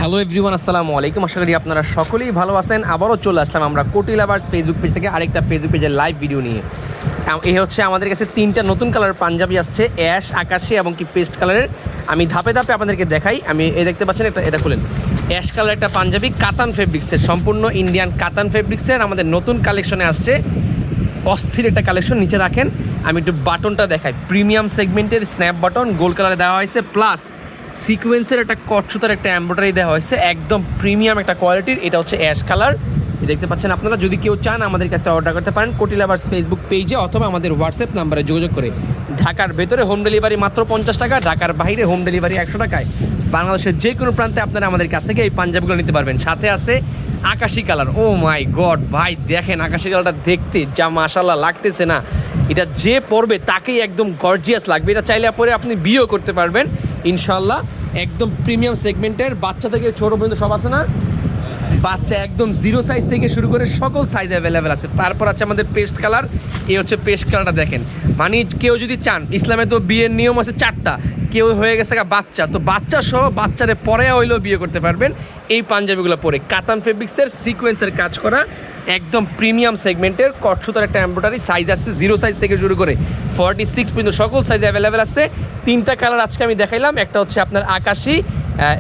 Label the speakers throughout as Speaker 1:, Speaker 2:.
Speaker 1: Hello everyone, আসসালামু আলাইকুম। আশা করি আপনারা সকলেই ভালো আছেন। আবারও চলে আসলাম আমরা কোটি লাভার্স ফেসবুক পেজ থেকে আরেকটা ফেসবুক পেজের লাইভ ভিডিও নিয়ে। এই হচ্ছে আমাদের কাছে তিনটা নতুন কালারের পাঞ্জাবি আসছে, অ্যাশ, আকাশি এবং কি পেস্ট কালারের। আমি ধাপে ধাপে আপনাদেরকে দেখাই। আমি দেখতে পাচ্ছেন এটা খুলেন, অ্যাশ কালার একটা পাঞ্জাবি, কাতান ফেব্রিক্সের, সম্পূর্ণ ইন্ডিয়ান কাতান ফেব্রিক্সের আমাদের নতুন কালেকশনে আসছে। অস্থির একটা কালেকশন। নিচে রাখেন, আমি একটু বাটনটা দেখাই। প্রিমিয়াম সেগমেন্টের স্ন্যাপ বাটন গোল্ড কালারে দেওয়া হয়েছে, প্লাস সিকোয়েন্সের একটা কটসুতার একটা এমব্রয়ডারি দেওয়া হয়েছে, একদম প্রিমিয়াম একটা কোয়ালিটির। এটা হচ্ছে অ্যাশ কালার, দেখতে পাচ্ছেন আপনারা। যদি কেউ চান আমাদের কাছে অর্ডার করতে পারেন কোটি লাভার্স ফেসবুক পেজে অথবা আমাদের হোয়াটসঅ্যাপ নাম্বারে যোগাযোগ করে। ঢাকার ভেতরে হোম ডেলিভারি মাত্র 50 টাকা, ঢাকার বাইরে হোম ডেলিভারি 100 টাকায়। বাংলাদেশের যে কোনো প্রান্তে আপনারা আমাদের কাছ থেকে এই পাঞ্জাবিগুলো নিতে পারবেন। সাথে আছে আকাশি কালার। ও মাই গড ভাই, দেখেন আকাশি কালারটা দেখতে যা মাশাআল্লাহ লাগতেছে না, এটা যে পরবে তাকেই একদম গর্জিয়াস লাগবে। এটা চাইলে পরে আপনি বিয়েও করতে পারবেন ইনশাল্লাহ। একদম প্রিমিয়াম সেগমেন্টের, বাচ্চা থেকে ছোট পর্যন্ত সব আছে না, বাচ্চা একদম 0 সাইজ থেকে শুরু করে সকল সাইজ অ্যাভেলেবেল আছে। তারপর আছে আমাদের পেস্ট কালার। এই হচ্ছে পেস্ট কালারটা, দেখেন। মানে কেউ যদি চান, ইসলামে তো বিয়ের নিয়ম আছে 4টা, কেউ হয়ে গেছে বাচ্চা, তো বাচ্চা সহ বাচ্চারে পরে হইলেও বিয়ে করতে পারবেন এই পাঞ্জাবিগুলো পরে। কাতান ফেব্রিক্সের সিকোয়েন্সের কাজ করা, একদম প্রিমিয়াম সেগমেন্টের, কটসুতার একটা এমব্রয়ডারি। সাইজ আসছে 0 সাইজ থেকে শুরু করে 46 পর্যন্ত সকল সাইজ অ্যাভেলেবেল আছে। 3টা কালার আজকে আমি দেখাইলাম। একটা হচ্ছে আপনার আকাশি,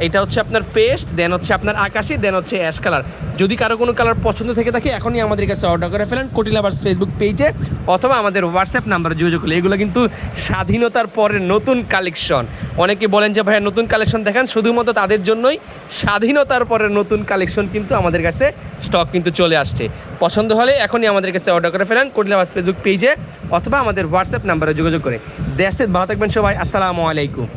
Speaker 1: এটা হচ্ছে আপনার পেস্ট, দেন হচ্ছে আপনার আকাশি, দেন হচ্ছে অ্যাশ কালার। যদি কারো কোনো কালার পছন্দ থেকে থাকে এখনই আমাদের কাছে অর্ডার করে ফেলেন কোটি লাভার্স ফেসবুক পেজে অথবা আমাদের হোয়াটসঅ্যাপ নাম্বারে যোগাযোগ করলে। এগুলো কিন্তু স্বাধীনতার পরের নতুন কালেকশন। অনেকে বলেন যে ভাইয়া নতুন কালেকশন দেখান, শুধুমাত্র তাদের জন্যই স্বাধীনতার পরের নতুন কালেকশন কিন্তু আমাদের কাছে স্টক কিন্তু চলে আসছে। পছন্দ হলে এখনই আমাদের কাছে অর্ডার করে ফেলেন কোটি লাভার্স ফেসবুক পেজে অথবা আমাদের হোয়াটসঅ্যাপ নাম্বারে যোগাযোগ করে। দ্যাটস ইট, ভালো থাকবেন সবাই, আসসালামু আলাইকুম।